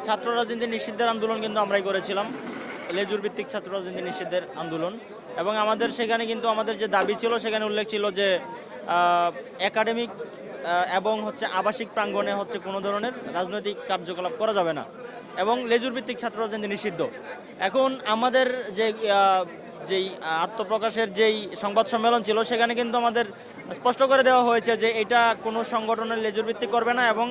ছাত্র রাজনীতি নিষিদ্ধের আন্দোলন কিন্তু আমরাই করেছিলাম, লেজুর ভিত্তিক ছাত্র রাজনীতি নিষিদ্ধের আন্দোলন। এবং আমাদের সেখানে কিন্তু আমাদের যে দাবি ছিল সেখানে উল্লেখ ছিল যে একাডেমিক এবং হচ্ছে আবাসিক প্রাঙ্গণে হচ্ছে কোনো ধরনের রাজনৈতিক কার্যকলাপ করা যাবে না এবং লেজুর ভিত্তিক ছাত্র রাজনীতি নিষিদ্ধ। এখন আমাদের যে যেই আত্মপ্রকাশের যেই সংবাদ সম্মেলন ছিল সেখানে কিন্তু আমাদের স্পষ্ট করে দেওয়া হয়েছে যে এটা কোনো সংগঠনের লেজুর ভিত্তিক করবে না এবং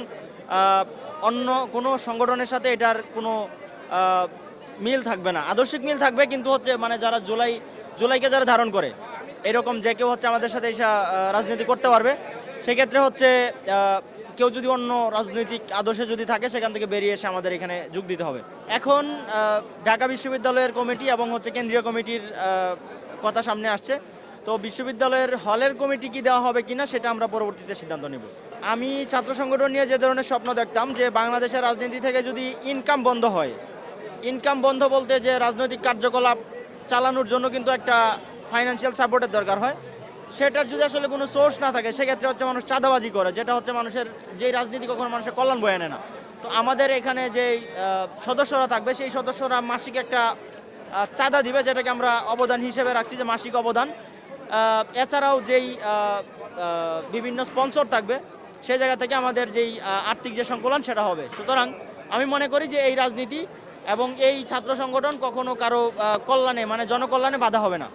অন্য কোনো সংগঠনের সাথে এটার কোনো মিল থাকবে না, আদর্শিক মিল থাকবে কিন্তু হচ্ছে মানে যারা জুলাইকে যারা ধারণ করে এরকম যে কেউ হচ্ছে আমাদের সাথে এসে রাজনীতি করতে পারবে। সেক্ষেত্রে হচ্ছে কেউ যদি অন্য রাজনৈতিক আদর্শে যদি থাকে সেখান থেকে বেরিয়ে এসে আমাদের এখানে যোগ দিতে হবে। এখন ঢাকা বিশ্ববিদ্যালয়ের কমিটি এবং হচ্ছে কেন্দ্রীয় কমিটির কথা সামনে আসছে, তো বিশ্ববিদ্যালয়ের হলের কমিটি কি দেওয়া হবে কিনা সেটা আমরা পরবর্তীতে সিদ্ধান্ত নেব। আমি ছাত্র সংগঠন নিয়ে যে ধরনের স্বপ্ন দেখতাম যে বাংলাদেশের রাজনীতি থেকে যদি ইনকাম বন্ধ হয়, ইনকাম বন্ধ বলতে যে রাজনৈতিক কার্যকলাপ চালানোর জন্য কিন্তু একটা ফাইন্যান্সিয়াল সাপোর্টের দরকার হয়, সেটার যদি আসলে কোনো সোর্স না থাকে সেক্ষেত্রে হচ্ছে মানুষ চাঁদাবাজি করে, যেটা হচ্ছে মানুষের যেই রাজনীতি কখনো মানুষের কল্যাণ বয়ে আনে না। তো আমাদের এখানে যে সদস্যরা থাকবে সেই সদস্যরা মাসিক একটা চাঁদা দিবে, যেটাকে আমরা অবদান হিসেবে রাখছি যে মাসিক অবদান। এছাড়াও যেই বিভিন্ন স্পন্সর থাকবে সেই জায়গা থেকে আমাদের যেই আর্থিক যে সংকলন সেটা হবে। সুতরাং আমি মনে করি যে এই রাজনীতি এবং এই ছাত্র সংগঠন কখনো কারো কল্যাণে মানে জনকল্যাণে বাধা হবে না।